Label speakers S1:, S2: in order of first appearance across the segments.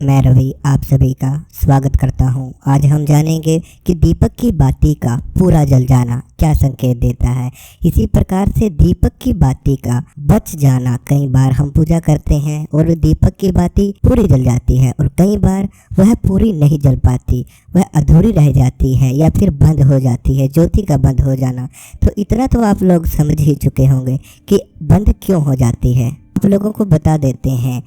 S1: मैं रवि आप सभी का स्वागत करता हूं। आज हम जानेंगे कि दीपक की बाती का पूरा जल जाना क्या संकेत देता है। इसी प्रकार से दीपक की बाती का बच जाना, कई बार हम पूजा करते हैं और दीपक की बाती पूरी जल जाती है और कई बार वह पूरी नहीं जल पाती, वह अधूरी रह जाती है या फिर बंद हो जाती है, ज्योति का बंद हो जाना। तो इतना तो आप लोग समझ ही चुके होंगे कि बंद क्यों हो जाती है। आप लोगों को बता देते हैं,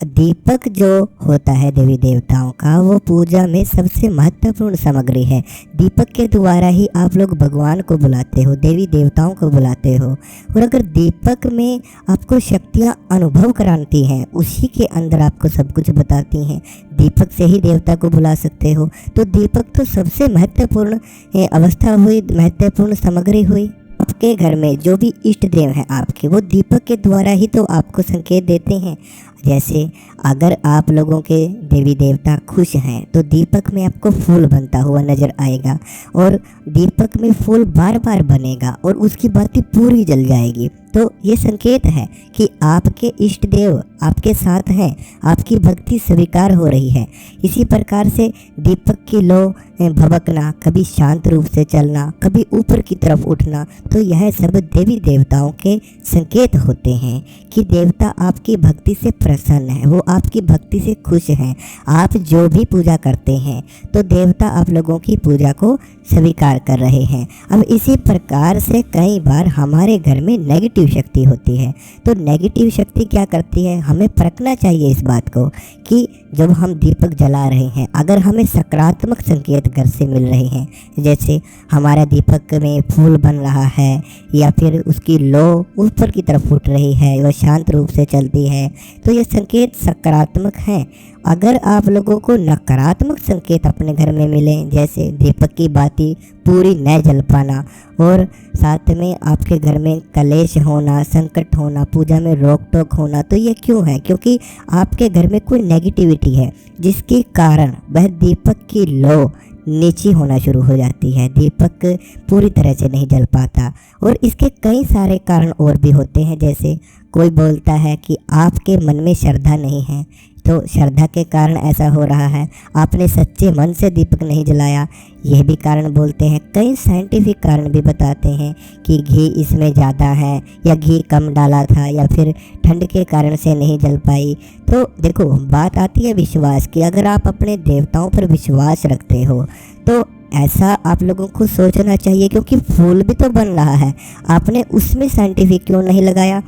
S1: दीपक जो होता है देवी देवताओं का, वो पूजा में सबसे महत्वपूर्ण सामग्री है। दीपक के द्वारा ही आप लोग भगवान को बुलाते हो, देवी देवताओं को बुलाते हो। और अगर दीपक में आपको शक्तियाँ अनुभव कराती हैं, उसी के अंदर आपको सब कुछ बताती हैं, दीपक से ही देवता को बुला सकते हो। तो दीपक तो सबसे महत्वपूर्ण अवस्था हुई, महत्वपूर्ण सामग्री हुई। आपके घर में जो भी इष्ट देव हैं आपके, वो दीपक के द्वारा ही तो आपको संकेत देते हैं। जैसे अगर आप लोगों के देवी देवता खुश हैं तो दीपक में आपको फूल बनता हुआ नज़र आएगा और दीपक में फूल बार बार बनेगा और उसकी बाती पूरी जल जाएगी। तो ये संकेत है कि आपके इष्ट देव आपके साथ हैं, आपकी भक्ति स्वीकार हो रही है। इसी प्रकार से दीपक की लो भभकना, कभी शांत रूप से चलना, कभी ऊपर की तरफ उठना, तो यह सब देवी देवताओं के संकेत होते हैं कि देवता आपकी भक्ति से प्रसन्न है, वो आपकी भक्ति से खुश हैं। आप जो भी पूजा करते हैं तो देवता आप लोगों की पूजा को स्वीकार कर रहे हैं। अब इसी प्रकार से कई बार हमारे घर में नेगेटिव शक्ति होती है। तो नेगेटिव शक्ति क्या करती है, हमें परखना चाहिए इस बात को कि जब हम दीपक जला रहे हैं, अगर हमें सकारात्मक संकेत घर से मिल रहे हैं, जैसे हमारा दीपक में फूल बन रहा है या फिर उसकी लो ऊपर की तरफ उठ रही है, वह शांत रूप से चलती है, तो ये संकेत सकारात्मक हैं। अगर आप लोगों को नकारात्मक संकेत अपने घर में मिले, जैसे दीपक की बाती पूरी न जल पाना और साथ में आपके घर में कलेश होना, संकट होना, पूजा में रोक टोक होना, तो ये क्यों है? क्योंकि आपके घर में कोई नेगेटिविटी है जिसके कारण वह दीपक की लो नीची होना शुरू हो जाती है, दीपक पूरी तरह से नहीं जल पाता। और इसके कई सारे कारण और भी होते हैं। जैसे कोई बोलता है कि आपके मन में श्रद्धा नहीं है, तो श्रद्धा के कारण ऐसा हो रहा है, आपने सच्चे मन से दीपक नहीं जलाया, यह भी कारण बोलते हैं। कई साइंटिफिक कारण भी बताते हैं कि घी इसमें ज़्यादा है या घी कम डाला था या फिर ठंड के कारण से नहीं जल पाई। तो देखो, बात आती है विश्वास की। अगर आप अपने देवताओं पर विश्वास रखते हो तो ऐसा आप लोगों को सोचना चाहिए, क्योंकि फूल भी तो बन रहा है, आपने उसमें साइंटिफिक क्यों नहीं लगाया?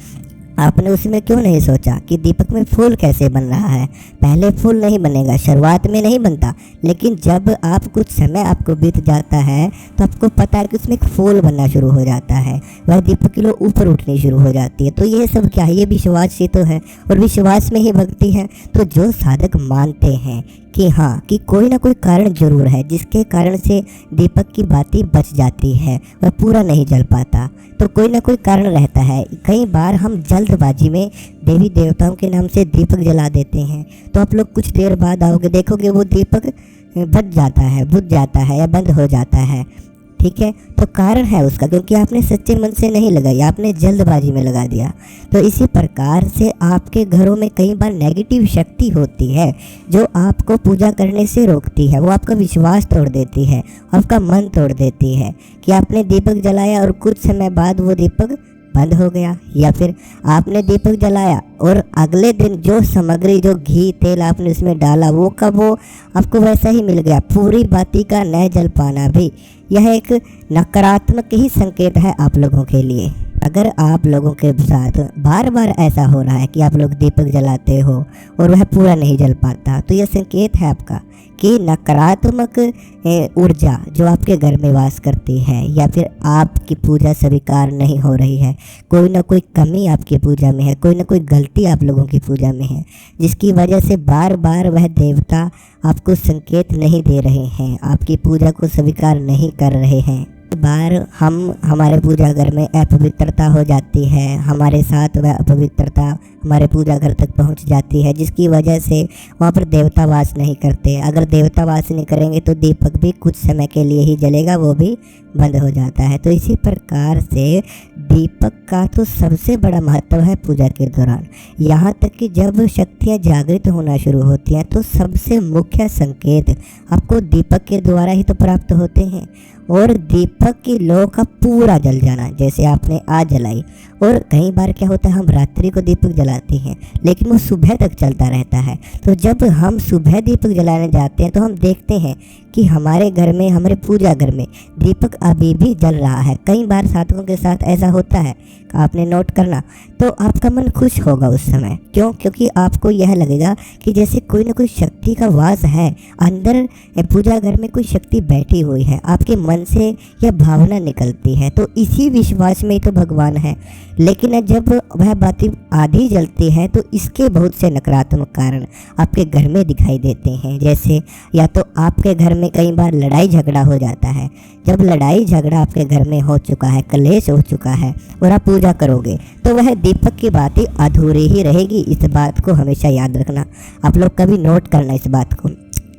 S1: आपने उसमें क्यों नहीं सोचा कि दीपक में फूल कैसे बन रहा है? पहले फूल नहीं बनेगा, शुरुआत में नहीं बनता, लेकिन जब आप कुछ समय आपको बीत जाता है तो आपको पता है कि उसमें एक फूल बनना शुरू हो जाता है, वह दीपक की लो ऊपर उठनी शुरू हो जाती है। तो ये सब क्या है? ये विश्वास ही तो है और विश्वास में ही भक्ति है। तो जो साधक मानते हैं कि हाँ, कि कोई ना कोई कारण जरूर है जिसके कारण से दीपक की बाती बच जाती है, वह पूरा नहीं जल पाता, तो कोई ना कोई कारण रहता है। कई बार हम जल्दबाजी में देवी देवताओं के नाम से दीपक जला देते हैं, तो आप लोग कुछ देर बाद आओगे, देखोगे वो दीपक बच जाता है, बुझ जाता है या बंद हो जाता है। ठीक है, तो कारण है उसका, क्योंकि आपने सच्चे मन से नहीं लगाई, आपने जल्दबाजी में लगा दिया। तो इसी प्रकार से आपके घरों में कई बार नेगेटिव शक्ति होती है जो आपको पूजा करने से रोकती है, वो आपका विश्वास तोड़ देती है, आपका मन तोड़ देती है कि आपने दीपक जलाया और कुछ समय बाद वो दीपक बंद हो गया, या फिर आपने दीपक जलाया और अगले दिन जो सामग्री, जो घी तेल आपने उसमें डाला, वो कब वो आपको वैसा ही मिल गया, पूरी बाती का न जल पाना भी यह एक नकारात्मक ही संकेत है आप लोगों के लिए। अगर आप लोगों के साथ बार बार ऐसा हो रहा है कि आप लोग दीपक जलाते हो और वह पूरा नहीं जल पाता, तो यह संकेत है आपका कि नकारात्मक ऊर्जा जो आपके घर में वास करती है या फिर आपकी पूजा स्वीकार नहीं हो रही है, कोई ना कोई कमी आपकी पूजा में है, कोई ना कोई गलती आप लोगों की पूजा में है, जिसकी वजह से बार बार वह देवता आपको संकेत नहीं दे रहे हैं, आपकी पूजा को स्वीकार नहीं कर रहे हैं। बार हमारे पूजा घर में अपवित्रता हो जाती है, हमारे साथ वह अपवित्रता हमारे पूजा घर तक पहुंच जाती है, जिसकी वजह से वहाँ पर देवता वास नहीं करते। अगर देवता वास नहीं करेंगे तो दीपक भी कुछ समय के लिए ही जलेगा, वो भी बंद हो जाता है। तो इसी प्रकार से दीपक का तो सबसे बड़ा महत्व है पूजा के दौरान। यहाँ तक कि जब शक्तियाँ जागृत होना शुरू होती हैं तो सबसे मुख्य संकेत आपको दीपक के द्वारा ही तो प्राप्त होते हैं। और दीपक की लौ का पूरा जल जाना, जैसे आपने आज जलाई, और कई बार क्या होता है हम रात्रि को दीपक जलाते हैं लेकिन वो सुबह तक चलता रहता है। तो जब हम सुबह दीपक जलाने जाते हैं तो हम देखते हैं कि हमारे घर में, हमारे पूजा घर में दीपक अभी भी जल रहा है। कई बार साधकों के साथ ऐसा होता है, आपने नोट करना, तो आपका मन खुश होगा उस समय। क्यों? क्योंकि आपको यह लगेगा कि जैसे कोई ना कोई शक्ति का वास है अंदर, पूजा घर में कोई शक्ति बैठी हुई है। आपके मन से यह भावना निकलती है। तो इसी विश्वास में ही तो भगवान है। लेकिन जब वह बाती आधी जलती है तो इसके बहुत से नकारात्मक कारण आपके घर में दिखाई देते हैं। जैसे या तो आपके घर में कई बार लड़ाई झगड़ा हो जाता है। जब लड़ाई झगड़ा आपके घर में हो चुका है, कलेश हो चुका है और आप पूजा करोगे तो वह दीपक की बातें अधूरी ही रहेगी। इस बात को हमेशा याद रखना। आप लोग कभी नोट करना इस बात को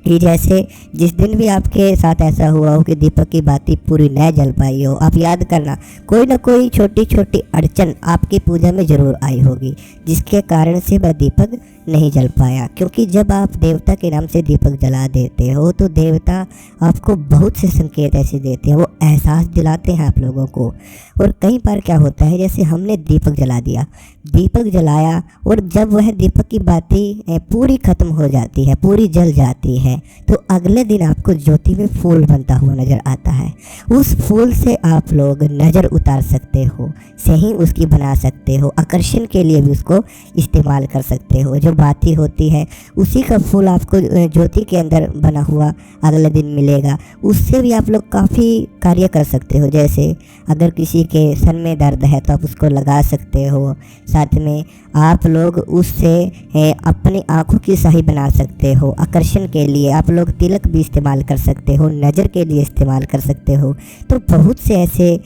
S1: कि जैसे जिस दिन भी आपके साथ ऐसा हुआ हो कि दीपक की बातें पूरी न जल पाई हो, आप याद करना कोई ना कोई छोटी छोटी अड़चन आपकी पूजा में ज़रूर आई होगी जिसके कारण से वह दीपक नहीं जल पाया। क्योंकि जब आप देवता के नाम से दीपक जला देते हो तो देवता आपको बहुत से संकेत ऐसे देते हैं, वो एहसास दिलाते हैं आप लोगों को। और कई बार क्या होता है, जैसे हमने दीपक जला दिया, दीपक जलाया और जब वह दीपक की बाती पूरी ख़त्म हो जाती है, पूरी जल जाती है, तो अगले दिन आपको ज्योति में फूल बनता हुआ नज़र आता है। उस फूल से आप लोग नज़र उतार सकते हो, सही उसकी बना सकते हो, आकर्षण के लिए भी उसको इस्तेमाल कर सकते हो। जो बाती होती है उसी का फूल आपको ज्योति के अंदर बना हुआ अगले दिन मिलेगा। उससे भी आप लोग काफ़ी कार्य कर सकते हो। जैसे अगर किसी के सर में दर्द है तो आप उसको लगा सकते हो। साथ में आप लोग उससे अपनी आँखों की स्याही बना सकते हो। आकर्षण के लिए आप लोग तिलक भी इस्तेमाल कर सकते हो, नज़र के लिए इस्तेमाल कर सकते हो। तो बहुत से ऐसे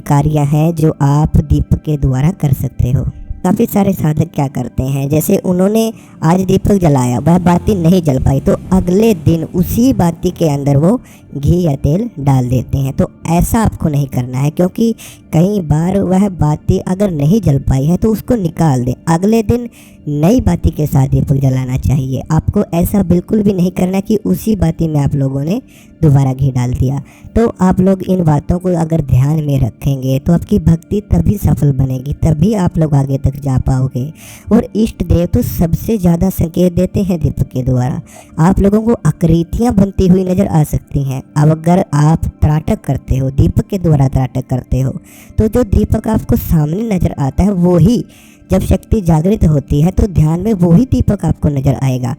S1: कार्य हैं जो आप दीपक के द्वारा कर सकते हो। काफ़ी सारे साधक क्या करते हैं, जैसे उन्होंने आज दीपक जलाया, वह बाती नहीं जल पाई तो अगले दिन उसी बाती के अंदर वो घी या तेल डाल देते हैं। तो ऐसा आपको नहीं करना है, क्योंकि कई बार वह बाती अगर नहीं जल पाई है तो उसको निकाल दें। अगले दिन नई बाती के साथ दीपक जलाना चाहिए। आपको ऐसा बिल्कुल भी नहीं करना कि उसी बाती में आप लोगों ने दोबारा घी डाल दिया। तो आप लोग इन बातों को अगर ध्यान में रखेंगे तो आपकी भक्ति तभी सफल बनेगी, तभी आप लोग आगे तक जा पाओगे। और इष्ट देव तो सबसे ज़्यादा संकेत देते हैं दीपक के द्वारा। आप लोगों को आकृतियाँ बनती हुई नज़र आ सकती हैं। अब अगर आप त्राटक करते हो, दीपक के द्वारा त्राटक करते हो, तो जो दीपक आपको सामने नज़र आता है वो ही जब शक्ति जागृत होती है तो ध्यान में वही दीपक आपको नज़र आएगा।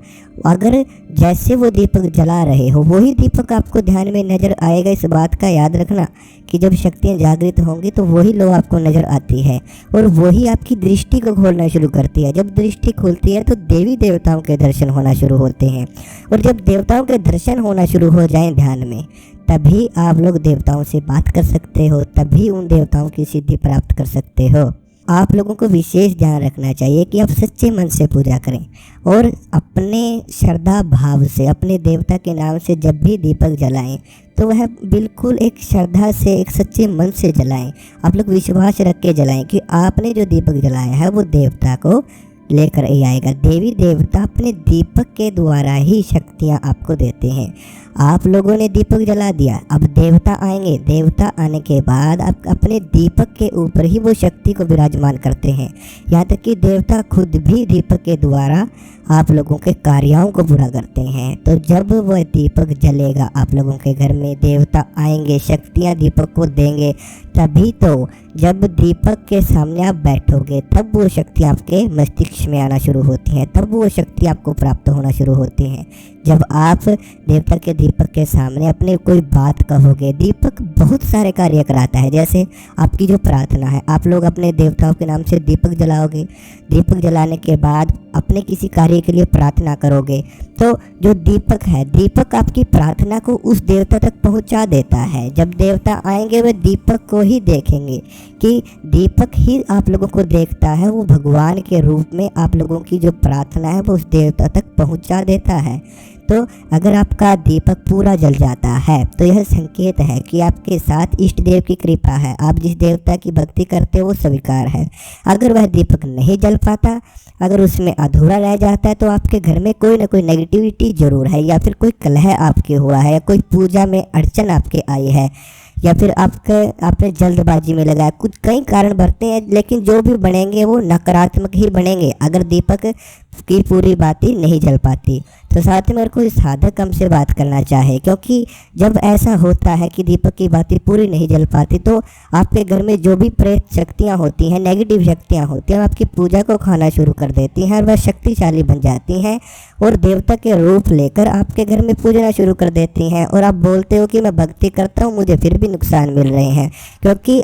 S1: अगर जैसे वो दीपक जला रहे हो वही दीपक आपको ध्यान में नज़र आएगा। इस बात का याद रखना कि जब शक्तियाँ जागृत होंगी तो वही लो आपको नज़र आती है और वही आपकी दृष्टि को खोलना शुरू करती है। जब दृष्टि खुलती है तो देवी देवताओं के दर्शन होना शुरू होते हैं, और जब देवताओं के दर्शन होना शुरू हो जाएं ध्यान में, तभी आप लोग देवताओं से बात कर सकते हो, तभी उन देवताओं की सिद्धि प्राप्त कर सकते हो। आप लोगों को विशेष ध्यान रखना चाहिए कि आप सच्चे मन से पूजा करें और अपने श्रद्धा भाव से अपने देवता के नाम से जब भी दीपक जलाएं तो वह बिल्कुल एक श्रद्धा से, एक सच्चे मन से जलाएं। आप लोग विश्वास रख के जलाएं कि आपने जो दीपक जलाया है वो देवता को लेकर ही आएगा। देवी देवता अपने दीपक के द्वारा ही शक्तियाँ आपको देते हैं। आप लोगों ने दीपक जला दिया, अब देवता आएंगे। देवता आने के बाद आप अपने दीपक के ऊपर ही वो शक्ति को विराजमान करते हैं। यहाँ तक कि देवता खुद भी दीपक के द्वारा आप लोगों के कार्यों को पूरा करते हैं। तो जब वह दीपक जलेगा आप लोगों के घर में, देवता आएंगे, शक्तियाँ दीपक को देंगे, तभी तो जब दीपक के सामने आप बैठोगे तब वो शक्ति आपके मस्तिष्क में आना शुरू होती है, तब वो शक्ति आपको प्राप्त होना शुरू होती है। जब आप देवता के दीपक के सामने अपने कोई बात कहोगे, दीपक बहुत सारे कार्य कराता है। जैसे आपकी जो प्रार्थना है, आप लोग अपने देवताओं के नाम से दीपक जलाओगे, दीपक जलाने के बाद अपने किसी कार्य के लिए प्रार्थना करोगे तो जो दीपक है, दीपक आपकी प्रार्थना को उस देवता तक पहुंचा देता है। जब देवता आएंगे वे दीपक को ही देखेंगे कि दीपक ही आप लोगों को देखता है, वो भगवान के रूप में आप लोगों की जो प्रार्थना है वो उस देवता तक पहुंचा देता है। तो अगर आपका दीपक पूरा जल जाता है तो यह संकेत है कि आपके साथ इष्ट देव की कृपा है, आप जिस देवता की भक्ति करते हो वो स्वीकार है। अगर वह दीपक नहीं जल पाता, अगर उसमें अधूरा रह जाता है, तो आपके घर में कोई ना कोई नेगेटिविटी जरूर है, या फिर कोई कलह आपके हुआ है, या कोई पूजा में अड़चन आपके आई है, या फिर आपने जल्दबाजी में लगाया, कुछ कई कारण बढ़ते हैं, लेकिन जो भी बनेंगे वो नकारात्मक ही बनेंगे अगर दीपक की पूरी बाती नहीं जल पाती। तो साथ में अगर कोई साधक हमसे बात करना चाहे, क्योंकि जब ऐसा होता है कि दीपक की बाती पूरी नहीं जल पाती तो आपके घर में जो भी प्रेत शक्तियाँ होती हैं, नेगेटिव शक्तियाँ होती हैं, आपकी पूजा को खाना शुरू कर देती हैं और वह शक्तिशाली बन जाती हैं और देवता के रूप लेकर आपके घर में पूजना शुरू कर देती हैं। और आप बोलते हो कि मैं भक्ति करता हूँ, मुझे फिर भी नुकसान मिल रहे हैं, क्योंकि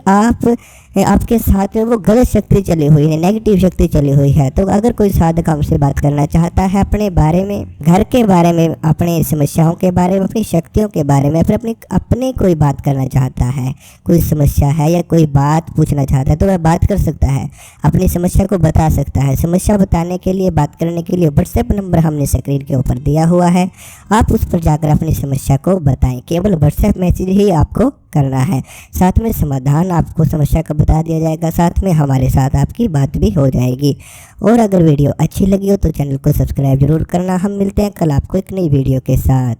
S1: आपके साथ में वो गलत शक्ति चली हुई है, नेगेटिव शक्ति चली हुई है। तो अगर कोई साधक हमसे बात करना चाहता है अपने बारे में, घर के बारे में, अपने समस्याओं के बारे में, अपनी शक्तियों के बारे में, फिर अपने कोई बात करना चाहता है, कोई समस्या है या कोई बात पूछना चाहता है, तो वह बात कर सकता है, अपनी समस्या को बता सकता है। समस्या बताने के लिए, बात करने के लिए व्हाट्सएप नंबर हमने स्क्रीन के ऊपर दिया हुआ है, आप उस पर जाकर अपनी समस्या को बताएं। केवल व्हाट्सएप मैसेज ही आपको करना है, साथ में समाधान आपको समस्या का बता दिया जाएगा, साथ में हमारे साथ आपकी बात भी हो जाएगी। और अगर वीडियो अच्छी लगी हो तो चैनल को सब्सक्राइब जरूर करना। हम मिलते हैं कल आपको एक नई वीडियो के साथ।